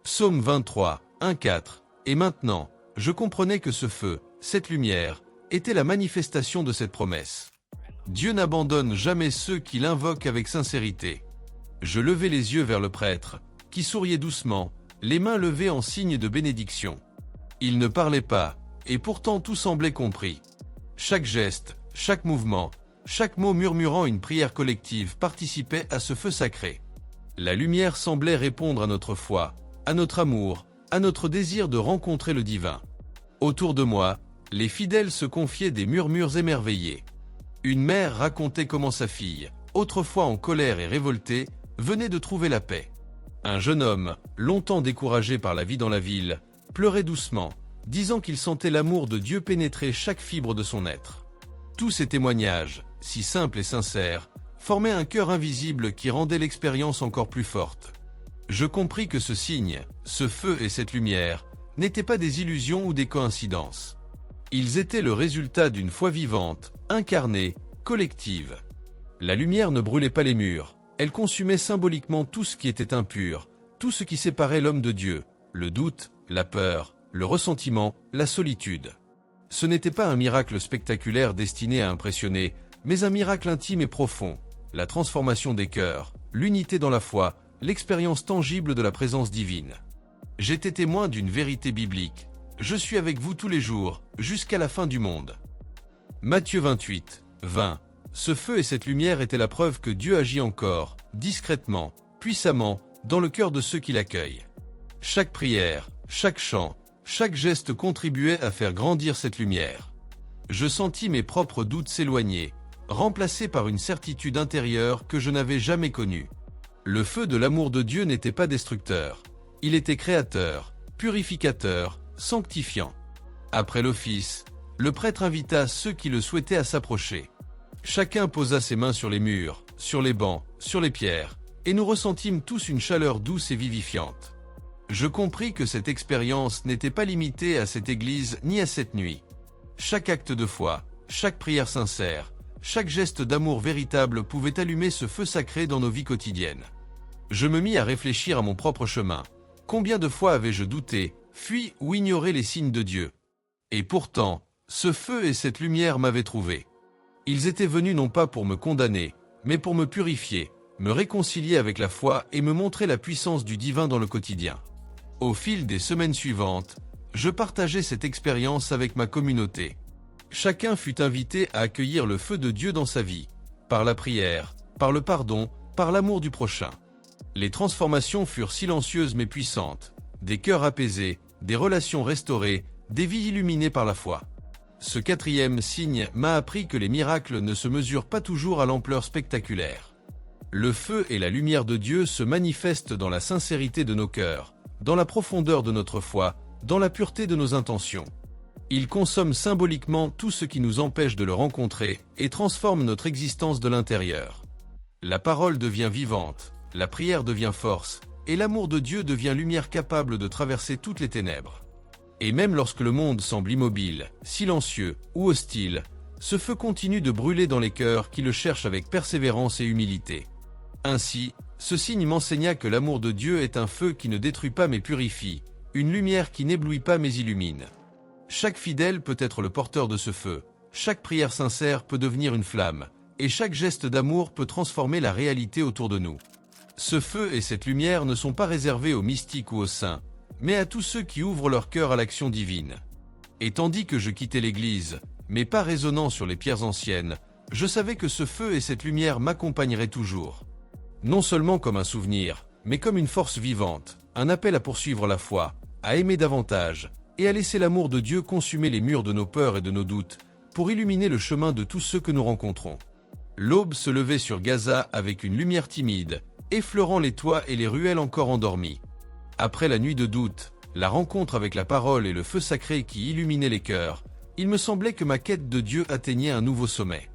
Psaume 23, 1-4. Et maintenant, je comprenais que ce feu, cette lumière, était la manifestation de cette promesse. Dieu n'abandonne jamais ceux qui l'invoquent avec sincérité. Je levai les yeux vers le prêtre, qui souriait doucement, les mains levées en signe de bénédiction. Il ne parlait pas, et pourtant tout semblait compris. Chaque geste, chaque mouvement, chaque mot murmurant une prière collective participait à ce feu sacré. La lumière semblait répondre à notre foi, à notre amour, à notre désir de rencontrer le divin. Autour de moi, les fidèles se confiaient des murmures émerveillés. Une mère racontait comment sa fille, autrefois en colère et révoltée, venait de trouver la paix. Un jeune homme, longtemps découragé par la vie dans la ville, pleurait doucement, disant qu'il sentait l'amour de Dieu pénétrer chaque fibre de son être. Tous ces témoignages, si simples et sincères, formaient un cœur invisible qui rendait l'expérience encore plus forte. Je compris que ce signe, ce feu et cette lumière, n'étaient pas des illusions ou des coïncidences. Ils étaient le résultat d'une foi vivante, incarnée, collective. La lumière ne brûlait pas les murs, elle consumait symboliquement tout ce qui était impur, tout ce qui séparait l'homme de Dieu, le doute, la peur, le ressentiment, la solitude. Ce n'était pas un miracle spectaculaire destiné à impressionner, mais un miracle intime et profond, la transformation des cœurs, l'unité dans la foi, l'expérience tangible de la présence divine. J'étais témoin d'une vérité biblique. Je suis avec vous tous les jours, jusqu'à la fin du monde. Matthieu 28, 20. Ce feu et cette lumière étaient la preuve que Dieu agit encore, discrètement, puissamment, dans le cœur de ceux qui l'accueillent. Chaque prière, chaque chant, chaque geste contribuait à faire grandir cette lumière. Je sentis mes propres doutes s'éloigner, remplacés par une certitude intérieure que je n'avais jamais connue. Le feu de l'amour de Dieu n'était pas destructeur. Il était créateur, purificateur, sanctifiant. Après l'office, le prêtre invita ceux qui le souhaitaient à s'approcher. Chacun posa ses mains sur les murs, sur les bancs, sur les pierres, et nous ressentîmes tous une chaleur douce et vivifiante. Je compris que cette expérience n'était pas limitée à cette église ni à cette nuit. Chaque acte de foi, chaque prière sincère, chaque geste d'amour véritable pouvait allumer ce feu sacré dans nos vies quotidiennes. Je me mis à réfléchir à mon propre chemin. Combien de fois avais-je douté, fui ou ignoré les signes de Dieu? Et pourtant, ce feu et cette lumière m'avaient trouvé. Ils étaient venus non pas pour me condamner, mais pour me purifier, me réconcilier avec la foi et me montrer la puissance du divin dans le quotidien. Au fil des semaines suivantes, je partageais cette expérience avec ma communauté. Chacun fut invité à accueillir le feu de Dieu dans sa vie, par la prière, par le pardon, par l'amour du prochain. Les transformations furent silencieuses mais puissantes, des cœurs apaisés, des relations restaurées, des vies illuminées par la foi. Ce quatrième signe m'a appris que les miracles ne se mesurent pas toujours à l'ampleur spectaculaire. Le feu et la lumière de Dieu se manifestent dans la sincérité de nos cœurs, dans la profondeur de notre foi, dans la pureté de nos intentions. Ils consomment symboliquement tout ce qui nous empêche de le rencontrer et transforment notre existence de l'intérieur. La parole devient vivante, la prière devient force, et l'amour de Dieu devient lumière capable de traverser toutes les ténèbres. Et même lorsque le monde semble immobile, silencieux ou hostile, ce feu continue de brûler dans les cœurs qui le cherchent avec persévérance et humilité. Ainsi, Ce signe m'enseigna que l'amour de Dieu est un feu qui ne détruit pas mais purifie, une lumière qui n'éblouit pas mais illumine. Chaque fidèle peut être le porteur de ce feu, chaque prière sincère peut devenir une flamme, et chaque geste d'amour peut transformer la réalité autour de nous. Ce feu et cette lumière ne sont pas réservés aux mystiques ou aux saints, mais à tous ceux qui ouvrent leur cœur à l'action divine. Et tandis que je quittais l'église, mais pas résonnant sur les pierres anciennes, je savais que ce feu et cette lumière m'accompagneraient toujours. Non seulement comme un souvenir, mais comme une force vivante, un appel à poursuivre la foi, à aimer davantage, et à laisser l'amour de Dieu consumer les murs de nos peurs et de nos doutes, pour illuminer le chemin de tous ceux que nous rencontrons. L'aube se levait sur Gaza avec une lumière timide, effleurant les toits et les ruelles encore endormies. Après la nuit de doute, la rencontre avec la parole et le feu sacré qui illuminait les cœurs, il me semblait que ma quête de Dieu atteignait un nouveau sommet.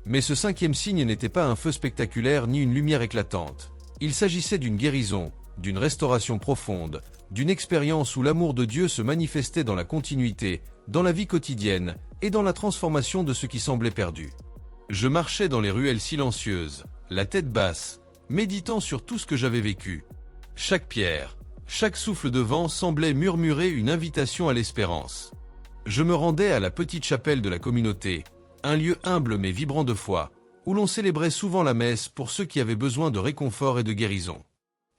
Mais ce cinquième signe n'était pas un feu spectaculaire ni une lumière éclatante. Il s'agissait d'une guérison, d'une restauration profonde, d'une expérience où l'amour de Dieu se manifestait dans la continuité, dans la vie quotidienne et dans la transformation de ce qui semblait perdu. Je marchais dans les ruelles silencieuses, la tête basse, méditant sur tout ce que j'avais vécu. Chaque pierre, chaque souffle de vent semblait murmurer une invitation à l'espérance. Je me rendais à la petite chapelle de la communauté, un lieu humble mais vibrant de foi, où l'on célébrait souvent la messe pour ceux qui avaient besoin de réconfort et de guérison.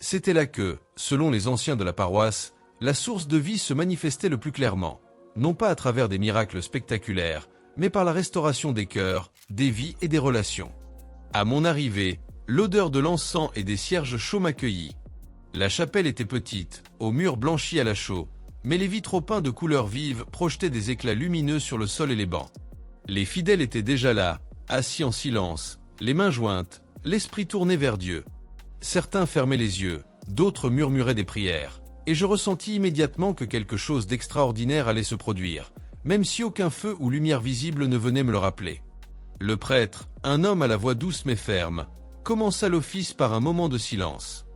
C'était là que, selon les anciens de la paroisse, la source de vie se manifestait le plus clairement, non pas à travers des miracles spectaculaires, mais par la restauration des cœurs, des vies et des relations. À mon arrivée, l'odeur de l'encens et des cierges chauds m'accueillit. La chapelle était petite, aux murs blanchis à la chaux, mais les vitraux peints de couleurs vives projetaient des éclats lumineux sur le sol et les bancs. Les fidèles étaient déjà là, assis en silence, les mains jointes, l'esprit tourné vers Dieu. Certains fermaient les yeux, d'autres murmuraient des prières, et je ressentis immédiatement que quelque chose d'extraordinaire allait se produire, même si aucun feu ou lumière visible ne venait me le rappeler. Le prêtre, un homme à la voix douce mais ferme, commença l'office par un moment de silence.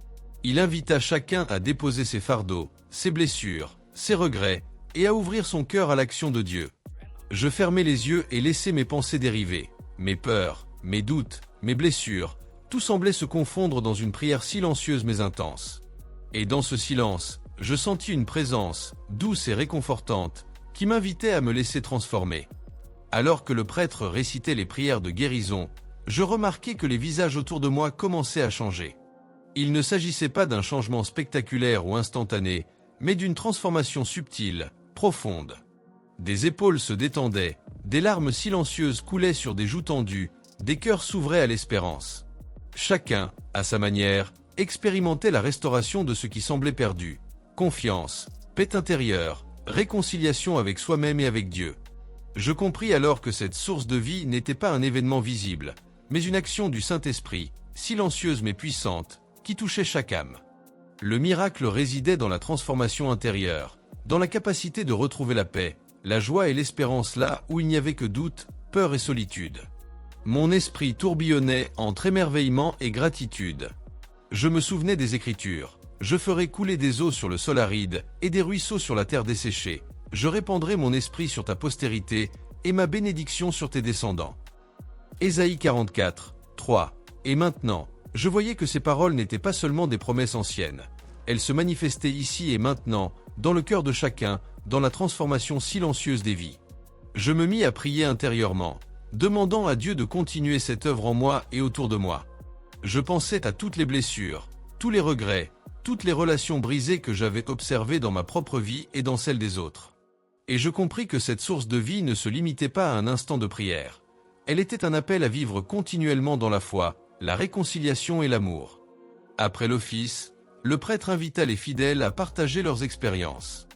Il invita chacun à déposer ses fardeaux, ses blessures, ses regrets, et à ouvrir son cœur à l'action de Dieu. Je fermais les yeux et laissais mes pensées dériver, mes peurs, mes doutes, mes blessures, tout semblait se confondre dans une prière silencieuse mais intense. Et dans ce silence, je sentis une présence, douce et réconfortante, qui m'invitait à me laisser transformer. Alors que le prêtre récitait les prières de guérison, je remarquai que les visages autour de moi commençaient à changer. Il ne s'agissait pas d'un changement spectaculaire ou instantané, mais d'une transformation subtile, profonde. Des épaules se détendaient, des larmes silencieuses coulaient sur des joues tendues, des cœurs s'ouvraient à l'espérance. Chacun, à sa manière, expérimentait la restauration de ce qui semblait perdu. Confiance, paix intérieure, réconciliation avec soi-même et avec Dieu. Je compris alors que cette source de vie n'était pas un événement visible, mais une action du Saint-Esprit, silencieuse mais puissante, qui touchait chaque âme. Le miracle résidait dans la transformation intérieure, dans la capacité de retrouver la paix, la joie et l'espérance là où il n'y avait que doute, peur et solitude. Mon esprit tourbillonnait entre émerveillement et gratitude. Je me souvenais des Écritures. Je ferai couler des eaux sur le sol aride et des ruisseaux sur la terre desséchée. Je répandrai mon esprit sur ta postérité et ma bénédiction sur tes descendants. Ésaïe 44, 3. Et maintenant, je voyais que ces paroles n'étaient pas seulement des promesses anciennes. Elles se manifestaient ici et maintenant, dans le cœur de chacun, dans la transformation silencieuse des vies. Je me mis à prier intérieurement, demandant à Dieu de continuer cette œuvre en moi et autour de moi. Je pensais à toutes les blessures, tous les regrets, toutes les relations brisées que j'avais observées dans ma propre vie et dans celle des autres. Et je compris que cette source de vie ne se limitait pas à un instant de prière. Elle était un appel à vivre continuellement dans la foi, la réconciliation et l'amour. Après l'office, le prêtre invita les fidèles à partager leurs expériences.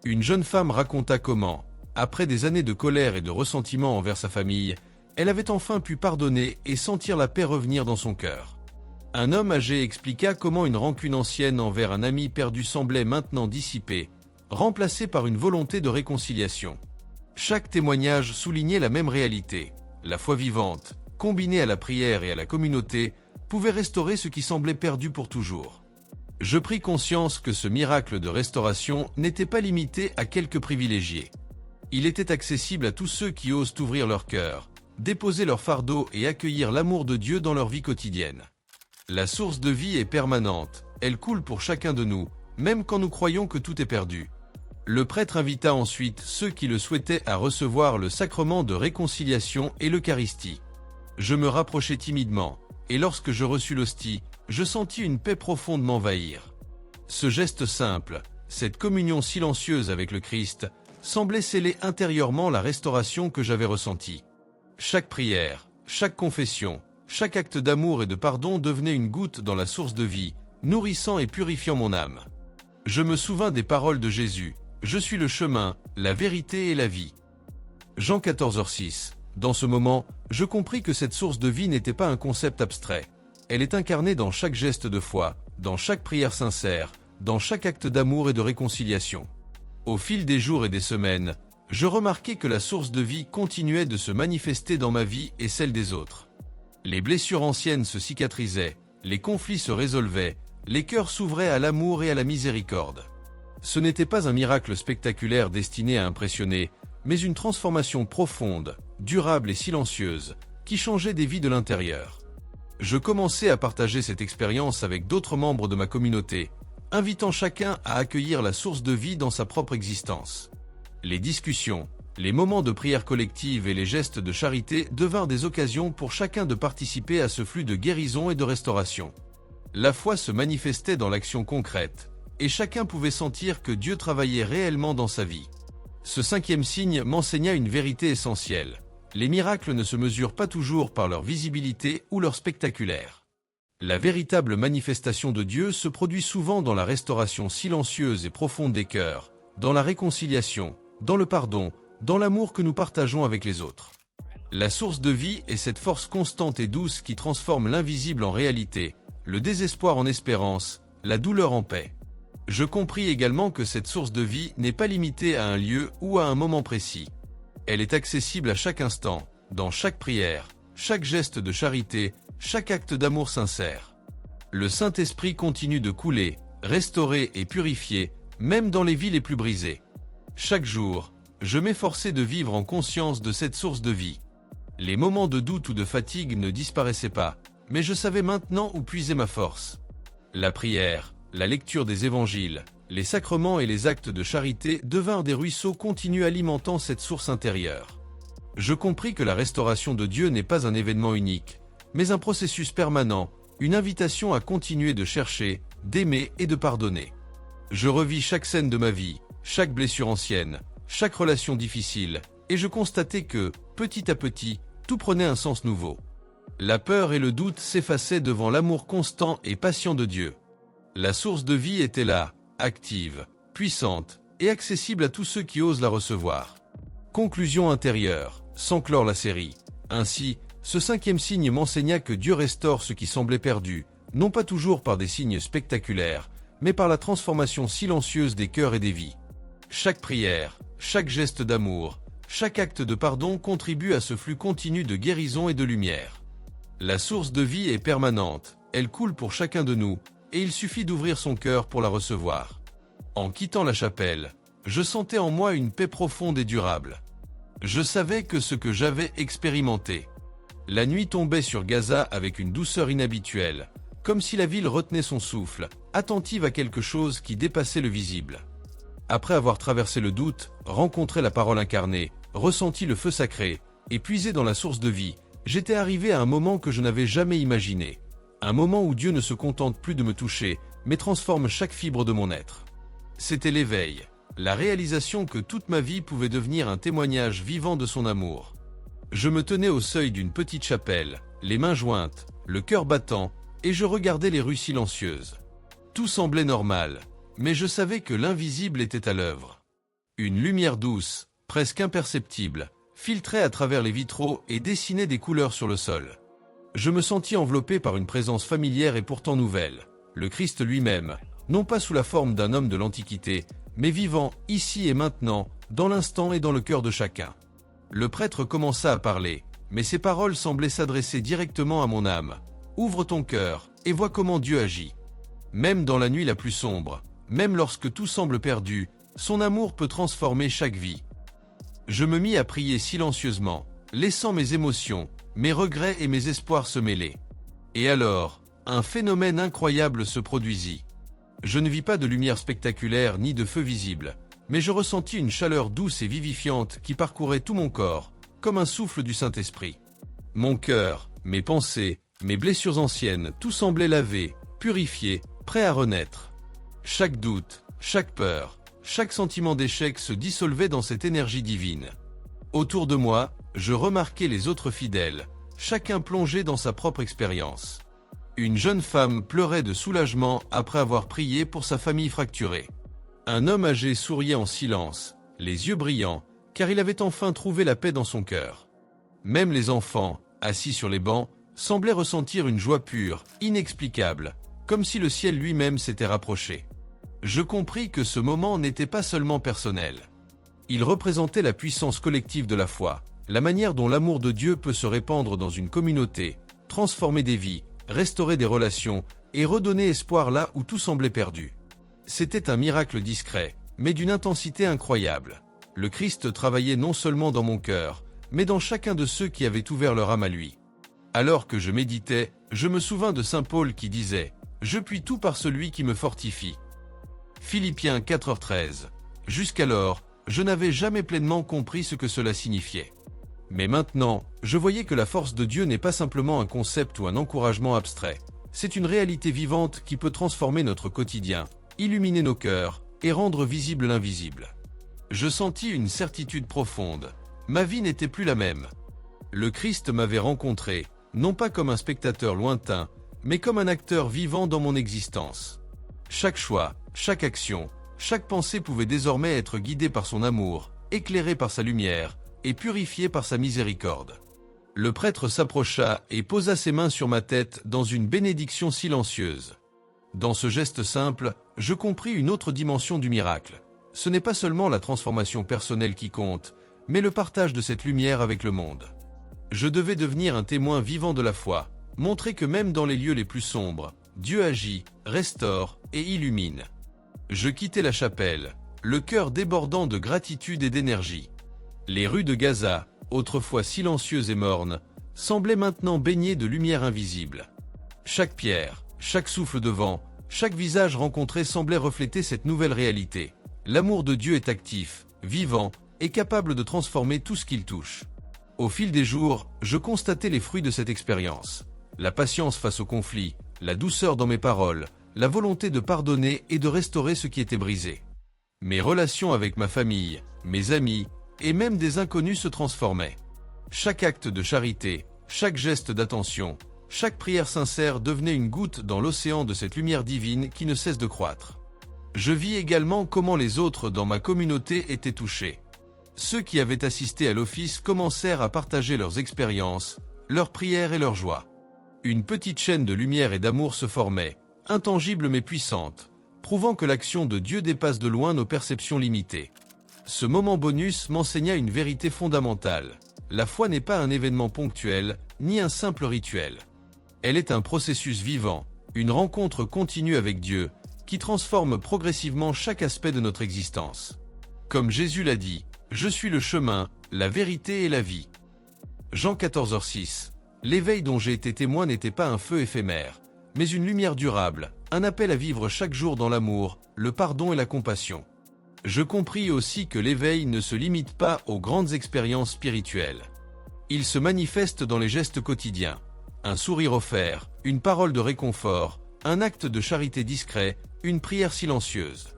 Une jeune femme raconta comment, après des années de colère et de ressentiment envers sa famille, elle avait enfin pu pardonner et sentir la paix revenir dans son cœur. Un homme âgé expliqua comment une rancune ancienne envers un ami perdu semblait maintenant dissipée, remplacée par une volonté de réconciliation. Chaque témoignage soulignait la même réalité. La foi vivante, combinée à la prière et à la communauté, pouvait restaurer ce qui semblait perdu pour toujours. Je pris conscience que ce miracle de restauration n'était pas limité à quelques privilégiés. Il était accessible à tous ceux qui osent ouvrir leur cœur, déposer leur fardeau et accueillir l'amour de Dieu dans leur vie quotidienne. La source de vie est permanente, elle coule pour chacun de nous, même quand nous croyons que tout est perdu. Le prêtre invita ensuite ceux qui le souhaitaient à recevoir le sacrement de réconciliation et l'Eucharistie. Je me rapprochai timidement, et lorsque je reçus l'hostie, je sentis une paix profonde m'envahir. Ce geste simple, cette communion silencieuse avec le Christ, semblait sceller intérieurement la restauration que j'avais ressentie. Chaque prière, chaque confession, chaque acte d'amour et de pardon devenait une goutte dans la source de vie, nourrissant et purifiant mon âme. Je me souvins des paroles de Jésus. Je suis le chemin, la vérité et la vie. Jean 14h06. Dans ce moment, je compris que cette source de vie n'était pas un concept abstrait. Elle est incarnée dans chaque geste de foi, dans chaque prière sincère, dans chaque acte d'amour et de réconciliation. Au fil des jours et des semaines, je remarquai que la source de vie continuait de se manifester dans ma vie et celle des autres. Les blessures anciennes se cicatrisaient, les conflits se résolvaient, les cœurs s'ouvraient à l'amour et à la miséricorde. Ce n'était pas un miracle spectaculaire destiné à impressionner, mais une transformation profonde, durable et silencieuse, qui changeait des vies de l'intérieur. Je commençai à partager cette expérience avec d'autres membres de ma communauté, invitant chacun à accueillir la source de vie dans sa propre existence. Les discussions, les moments de prière collective et les gestes de charité devinrent des occasions pour chacun de participer à ce flux de guérison et de restauration. La foi se manifestait dans l'action concrète, et chacun pouvait sentir que Dieu travaillait réellement dans sa vie. Ce 5e signe m'enseigna une vérité essentielle. Les miracles ne se mesurent pas toujours par leur visibilité ou leur spectaculaire. La véritable manifestation de Dieu se produit souvent dans la restauration silencieuse et profonde des cœurs, dans la réconciliation, dans le pardon, dans l'amour que nous partageons avec les autres. La source de vie est cette force constante et douce qui transforme l'invisible en réalité, le désespoir en espérance, la douleur en paix. Je compris également que cette source de vie n'est pas limitée à un lieu ou à un moment précis. Elle est accessible à chaque instant, dans chaque prière, chaque geste de charité, chaque acte d'amour sincère. Le Saint-Esprit continue de couler, restaurer et purifier, même dans les vies les plus brisées. Chaque jour, je m'efforçais de vivre en conscience de cette source de vie. Les moments de doute ou de fatigue ne disparaissaient pas, mais je savais maintenant où puiser ma force. La prière, la lecture des évangiles, les sacrements et les actes de charité devinrent des ruisseaux continus alimentant cette source intérieure. Je compris que la restauration de Dieu n'est pas un événement unique, mais un processus permanent, une invitation à continuer de chercher, d'aimer et de pardonner. Je revis chaque scène de ma vie, chaque blessure ancienne, chaque relation difficile, et je constatais que, petit à petit, tout prenait un sens nouveau. La peur et le doute s'effaçaient devant l'amour constant et patient de Dieu. La source de vie était là, active, puissante et accessible à tous ceux qui osent la recevoir. Conclusion intérieure, sans clore la série. Ainsi, ce 5e signe m'enseigna que Dieu restaure ce qui semblait perdu, non pas toujours par des signes spectaculaires, mais par la transformation silencieuse des cœurs et des vies. Chaque prière, chaque geste d'amour, chaque acte de pardon contribue à ce flux continu de guérison et de lumière. La source de vie est permanente, elle coule pour chacun de nous, et il suffit d'ouvrir son cœur pour la recevoir. En quittant la chapelle, je sentais en moi une paix profonde et durable. Je savais que ce que j'avais expérimenté. La nuit tombait sur Gaza avec une douceur inhabituelle, comme si la ville retenait son souffle, attentive à quelque chose qui dépassait le visible. Après avoir traversé le doute, rencontré la parole incarnée, ressenti le feu sacré, et puisé dans la source de vie, j'étais arrivé à un moment que je n'avais jamais imaginé. Un moment où Dieu ne se contente plus de me toucher, mais transforme chaque fibre de mon être. C'était l'éveil, la réalisation que toute ma vie pouvait devenir un témoignage vivant de son amour. Je me tenais au seuil d'une petite chapelle, les mains jointes, le cœur battant, et je regardais les rues silencieuses. Tout semblait normal, mais je savais que l'invisible était à l'œuvre. Une lumière douce, presque imperceptible, filtrait à travers les vitraux et dessinait des couleurs sur le sol. Je me sentis enveloppé par une présence familière et pourtant nouvelle, le Christ lui-même, non pas sous la forme d'un homme de l'Antiquité, mais vivant ici et maintenant, dans l'instant et dans le cœur de chacun. Le prêtre commença à parler, mais ses paroles semblaient s'adresser directement à mon âme. Ouvre ton cœur et vois comment Dieu agit. Même dans la nuit la plus sombre, même lorsque tout semble perdu, son amour peut transformer chaque vie. Je me mis à prier silencieusement, laissant mes émotions, mes regrets et mes espoirs se mêler. Et alors, Un phénomène incroyable se produisit. Je ne vis pas de lumière spectaculaire ni de feu visible, mais je ressentis une chaleur douce et vivifiante qui parcourait tout mon corps, comme un souffle du Saint-Esprit. Mon cœur, mes pensées, mes blessures anciennes, tout semblait lavé, purifié, prêt à renaître. Chaque doute, chaque peur, chaque sentiment d'échec se dissolvait dans cette énergie divine. Autour de moi, je remarquais les autres fidèles, chacun plongé dans sa propre expérience. Une jeune femme pleurait de soulagement après avoir prié pour sa famille fracturée. Un homme âgé souriait en silence, les yeux brillants, car il avait enfin trouvé la paix dans son cœur. Même les enfants, assis sur les bancs, semblaient ressentir une joie pure, inexplicable, comme si le ciel lui-même s'était rapproché. Je compris que ce moment n'était pas seulement personnel. Il représentait la puissance collective de la foi, la manière dont l'amour de Dieu peut se répandre dans une communauté, transformer des vies, restaurer des relations et redonner espoir là où tout semblait perdu. C'était un miracle discret, mais d'une intensité incroyable. Le Christ travaillait non seulement dans mon cœur, mais dans chacun de ceux qui avaient ouvert leur âme à lui. Alors que je méditais, je me souvins de saint Paul qui disait « Je puis tout par celui qui me fortifie ». Philippiens 4h13. Jusqu'alors, je n'avais jamais pleinement compris ce que cela signifiait. Mais maintenant, je voyais que la force de Dieu n'est pas simplement un concept ou un encouragement abstrait. C'est une réalité vivante qui peut transformer notre quotidien, illuminer nos cœurs et rendre visible l'invisible. Je sentis une certitude profonde. Ma vie n'était plus la même. Le Christ m'avait rencontré, non pas comme un spectateur lointain, mais comme un acteur vivant dans mon existence. Chaque choix, chaque action, chaque pensée pouvait désormais être guidée par son amour, éclairée par sa lumière et purifiée par sa miséricorde. Le prêtre s'approcha et posa ses mains sur ma tête dans une bénédiction silencieuse. Dans ce geste simple, je compris une autre dimension du miracle. Ce n'est pas seulement la transformation personnelle qui compte, mais le partage de cette lumière avec le monde. Je devais devenir un témoin vivant de la foi, montrer que même dans les lieux les plus sombres, Dieu agit, restaure et illumine. Je quittais la chapelle, le cœur débordant de gratitude et d'énergie. Les rues de Gaza, autrefois silencieuses et mornes, semblaient maintenant baignées de lumière invisible. Chaque pierre, chaque souffle de vent, chaque visage rencontré semblait refléter cette nouvelle réalité. L'amour de Dieu est actif, vivant et capable de transformer tout ce qu'il touche. Au fil des jours, je constatais les fruits de cette expérience. La patience face au conflit, la douceur dans mes paroles, la volonté de pardonner et de restaurer ce qui était brisé. Mes relations avec ma famille, mes amis et même des inconnus se transformaient. Chaque acte de charité, chaque geste d'attention, chaque prière sincère devenait une goutte dans l'océan de cette lumière divine qui ne cesse de croître. Je vis également comment les autres dans ma communauté étaient touchés. Ceux qui avaient assisté à l'office commencèrent à partager leurs expériences, leurs prières et leurs joies. Une petite chaîne de lumière et d'amour se formait, intangible mais puissante, prouvant que l'action de Dieu dépasse de loin nos perceptions limitées. Ce moment bonus m'enseigna une vérité fondamentale. La foi n'est pas un événement ponctuel, ni un simple rituel. Elle est un processus vivant, une rencontre continue avec Dieu, qui transforme progressivement chaque aspect de notre existence. Comme Jésus l'a dit, « Je suis le chemin, la vérité et la vie ». Jean 14h6. L'éveil dont j'ai été témoin n'était pas un feu éphémère, mais une lumière durable, un appel à vivre chaque jour dans l'amour, le pardon et la compassion. Je compris aussi que l'éveil ne se limite pas aux grandes expériences spirituelles. Il se manifeste dans les gestes quotidiens. Un sourire offert, une parole de réconfort, un acte de charité discret, une prière silencieuse.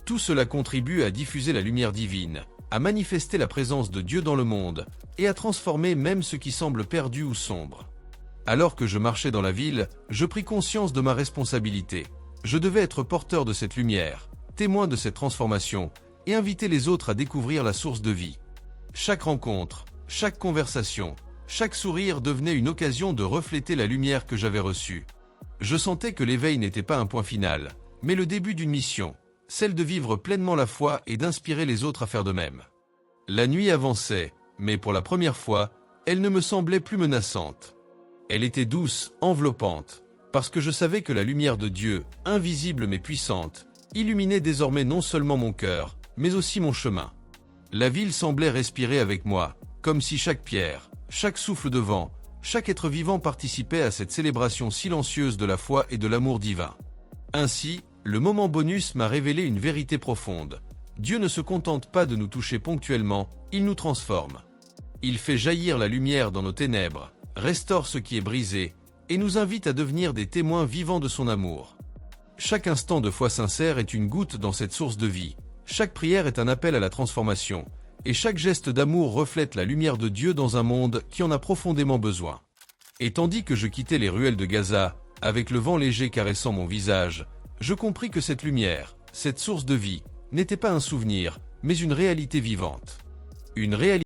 Tout cela contribue à diffuser la lumière divine, à manifester la présence de Dieu dans le monde, et à transformer même ce qui semble perdu ou sombre. Alors que je marchais dans la ville, je pris conscience de ma responsabilité. Je devais être porteur de cette lumière, témoin de cette transformation, et inviter les autres à découvrir la source de vie. Chaque rencontre, chaque conversation, chaque sourire devenait une occasion de refléter la lumière que j'avais reçue. Je sentais que l'éveil n'était pas un point final, mais le début d'une mission, celle de vivre pleinement la foi et d'inspirer les autres à faire de même. La nuit avançait, mais pour la première fois, elle ne me semblait plus menaçante. Elle était douce, enveloppante, parce que je savais que la lumière de Dieu, invisible mais puissante, illuminait désormais non seulement mon cœur, mais aussi mon chemin. La ville semblait respirer avec moi, comme si chaque pierre, chaque souffle de vent, chaque être vivant participait à cette célébration silencieuse de la foi et de l'amour divin. Ainsi, le moment bonus m'a révélé une vérité profonde. Dieu ne se contente pas de nous toucher ponctuellement, il nous transforme. Il fait jaillir la lumière dans nos ténèbres, restaure ce qui est brisé, et nous invite à devenir des témoins vivants de son amour. Chaque instant de foi sincère est une goutte dans cette source de vie, chaque prière est un appel à la transformation, et chaque geste d'amour reflète la lumière de Dieu dans un monde qui en a profondément besoin. Et tandis que je quittais les ruelles de Gaza, avec le vent léger caressant mon visage, je compris que cette lumière, cette source de vie, n'était pas un souvenir, mais une réalité vivante. Une réalité